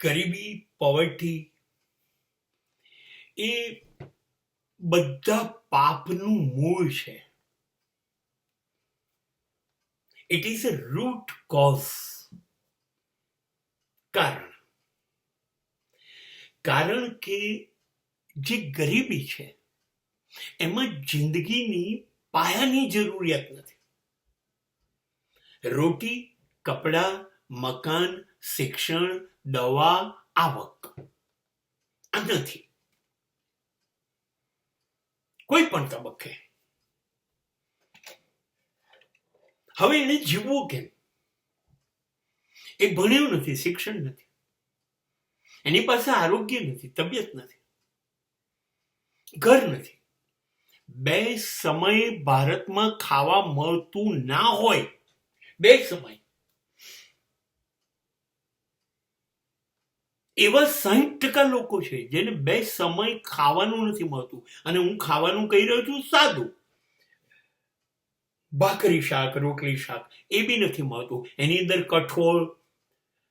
ગરીબી, પોવર્ટી એ બધા પાપનું મૂળ છે. It is a root cause. કારણ કે જે ગરીબી છે એમાં જિંદગીની પાયાની જરૂરિયાત નથી. રોટી, કપડાં, મકાન, શિક્ષણ, દવા, આવક આ નથી. કોઈ પણ તબક્કે. હવે એને જીવવું કેમ? એ ભણ્યો નથી, શિક્ષણ નથી, એની પાસે આરોગ્ય નથી, તબિયત નથી, ઘર નથી. 2 સમય ભારતમાં ખાવા મળતું ના હોય, 2 સમય, એવા 60% લોકો છે જેને 2 સમય ખાવાનું નથી મળતું. અને હું ખાવાનું કહી રહ્યો છું સાદું, ભાખરી શાક, રોટલી શાક એ બી નથી મળતું. એની અંદર કઠોળ,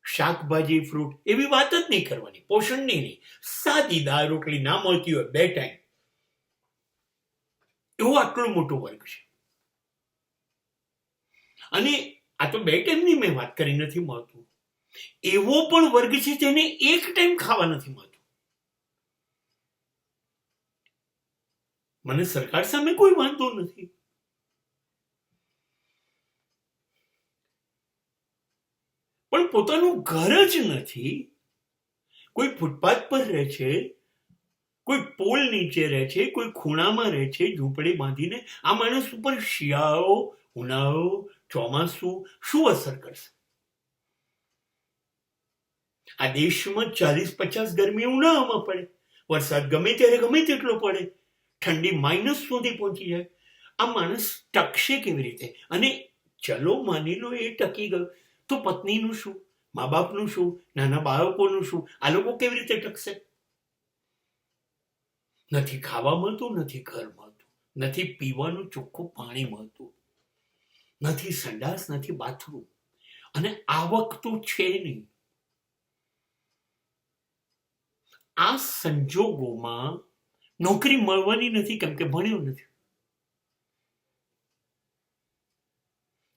શાકભાજી, ફ્રૂટ એવી વાત જ નહીં કરવાની, પોષણની નહીં. સાદી દાળ રોટલી ના મળતી હોય 2 ટાઈમ, એવો આટલો મોટો વર્ગ છે. અને આ તો 2 ટાઈમની મેં વાત કરી, નથી મળતું. એવો પણ વર્ગ છે જેને 1 ટાઈમ ખાવા નથી મળતું. મને સરકાર સામે કોઈ વાંધો નથી, પણ પોતાનું ઘર જ નથી. કોઈ ફૂટપાથ પર રહે છે, કોઈ પોલ નીચે રહે છે, કોઈ ખૂણામાં રહે છે ઝૂંપડી બાંધીને. આ માણસ ઉપર શિયાળો, ઉનાળો, ચોમાસું શું અસર કરશે? આ દેશમાં 40-50 ગરમી ઉનાળામાં પડે, વરસાદ ગમે ત્યારે ગમે તેટલો પડે, ઠંડી માઇનસ સુધી પહોંચી જાય. આ માણસ ટકશે કેવી રીતે? અને ચલો માની લો એ ટકી ગયો, તો પત્નીનું શું, મા બાપનું શું, નાના બાળકોનું શું? આ લોકો કેવી રીતે ટકશે? નથી ખાવા મળતું, નથી ઘર મળતું, નથી પીવાનું ચોખ્ખું પાણી મળતું, નથી સંડાસ, નથી બાથરૂમ, અને આવક તો છે નહીં. આ સંજોગોમાં નોકરી મળવાની નથી કેમ કે ભણ્યો નથી.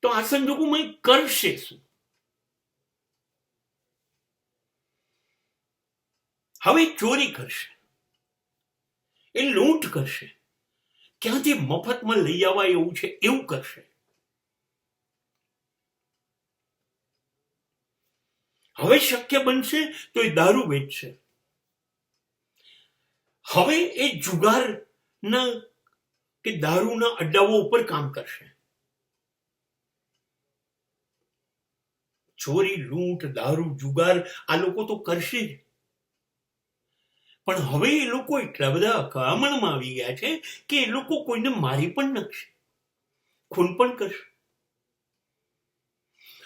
તો આ સંજોગોમાં કરશે શું? હવે ચોરી કરશે, એ લૂંટ કરશે, ક્યાંથી મફતમાં લઈ આવાય એવું છે એવું કરશે. હવે શક્ય બનશે તો એ દારૂ વેચશે. હવે એ જુગારના કે દારૂના અડ્ડાઓ ઉપર કામ કરશે. ચોરી, લૂંટ, દારૂ, જુગાર આ લોકો તો કરશે જ. પણ હવે એ લોકો એટલા બધા અકળામણમાં આવી ગયા છે કે એ લોકો કોઈને મારી પણ નાખશે, ખૂન પણ કરશે.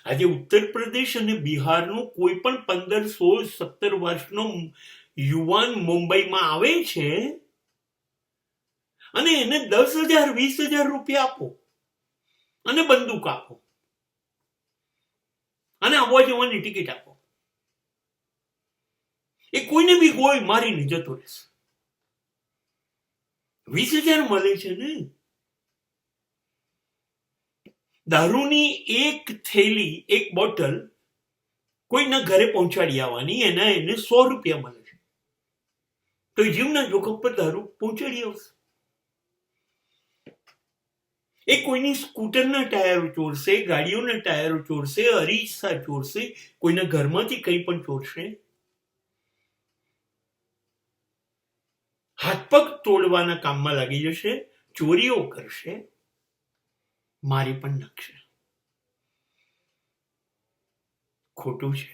આજે ઉત્તર પ્રદેશ અને બિહારનું કોઈ પણ 15, 16, 17 વર્ષનો યુવાન મુંબઈમાં આવે છે અને એને 10,000, 20,000 રૂપિયા આપો અને બંદૂક આપો અને આવવા જવાની ટિકિટ આપો, એ કોઈને બી ગોળી મારીને જતો રહેશે. 20,000 મળે છે ને. દારૂની એક થેલી, એક બોટલ કોઈના ઘરે પહોંચાડી આવવાની, એને 100 રૂપિયા મળે છે. તો એ જીવના જોખમ પર દારૂ પહોંચાડી આવશે. એ કોઈની સ્કૂટરના ટાયરો ચોરશે, ગાડીઓના ટાયરો ચોરશે, અરીસા ચોરશે, કોઈના ઘરમાંથી કંઈ પણ ચોરશે, હાથ પગ તોડવાના કામમાં લાગી જશે, ચોરીઓ કરશે, મારી પણ નાખશે. ખોટું છે,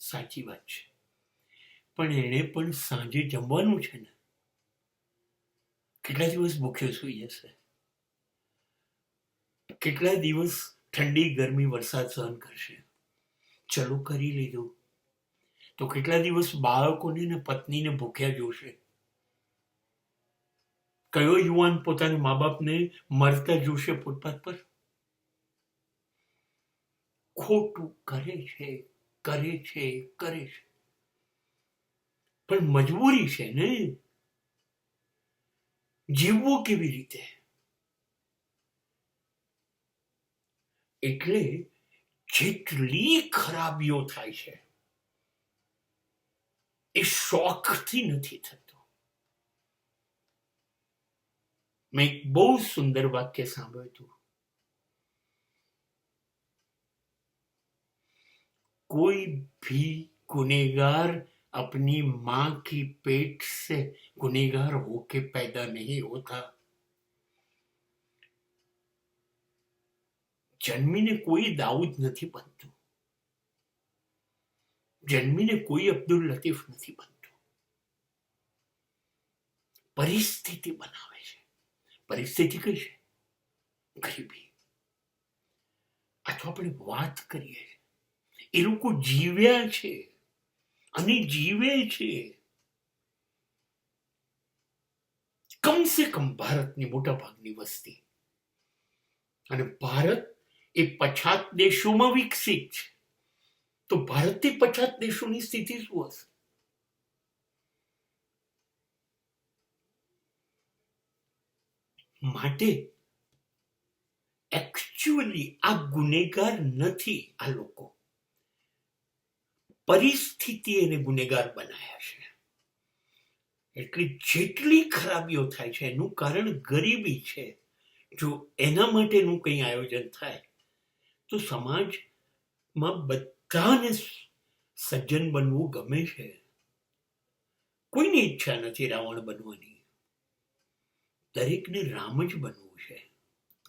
સાચી વાત છે, પણ એને પણ સાંજે જમવાનું છે ને. કેટલા દિવસ ભૂખ્યો સૂઈ જશે? કેટલા દિવસ ઠંડી, ગરમી, વરસાદ સહન કરશે? ચલો કરી લીધું તો કેટલા દિવસ બાળકોને ને પત્નીને ભૂખ્યા જોશે? કયો યુવાન પોતાના મા બાપને મરતા જોશે ફૂટપાથ પર? ખોટું કરે છે, કરે છે, કરે છે. પણ મજબૂરી છે ને, જીવવું કેવી રીતે? એટલે જેટલી ખરાબીઓ થાય છે એ શોખથી નથી થતો. મેં એક બહુ સુંદર વાક્ય સાંભળ્યું હતું, कोई भी गुनहगार अपनी मां की पेट से गुनहगार होके पैदा नहीं होता. જન્મીને કોઈ દાઉદ નથી બનતું, જન્મીને કોઈ અબ્દુલ લતીફ નથી બનતું. પરિસ્થિતિ બનાવે છે. પરિસ્થિતિ કઈ છે? ગરીબી. અથવા આપણે વાત કરીએ, એ લોકો જીવ્યા છે અને જીવે છે. કમસે કમ ભારતની મોટા ભાગની વસ્તી, અને ભારત એ પછાત દેશોમાં વિકસિત છે, તો ભારતથી પછાત દેશોની સ્થિતિ શું હશે? માટે એકચ્યુઅલી આ ગુનેગાર નથી. આ લોકો પરિસ્થિતિ એને ગુનેગાર બનાયા છે. એટલે જેટલી ખરાબીઓ થાય છે એનું કારણ ગરીબી છે. જો એના માટેનું કંઈ આયોજન થાય તો સમાજમાં બધાને સજ્જન બનવું ગમે છે. કોઈની ઈચ્છા નથી રાવણ બનવાની, દરેકને રામ જ બનવું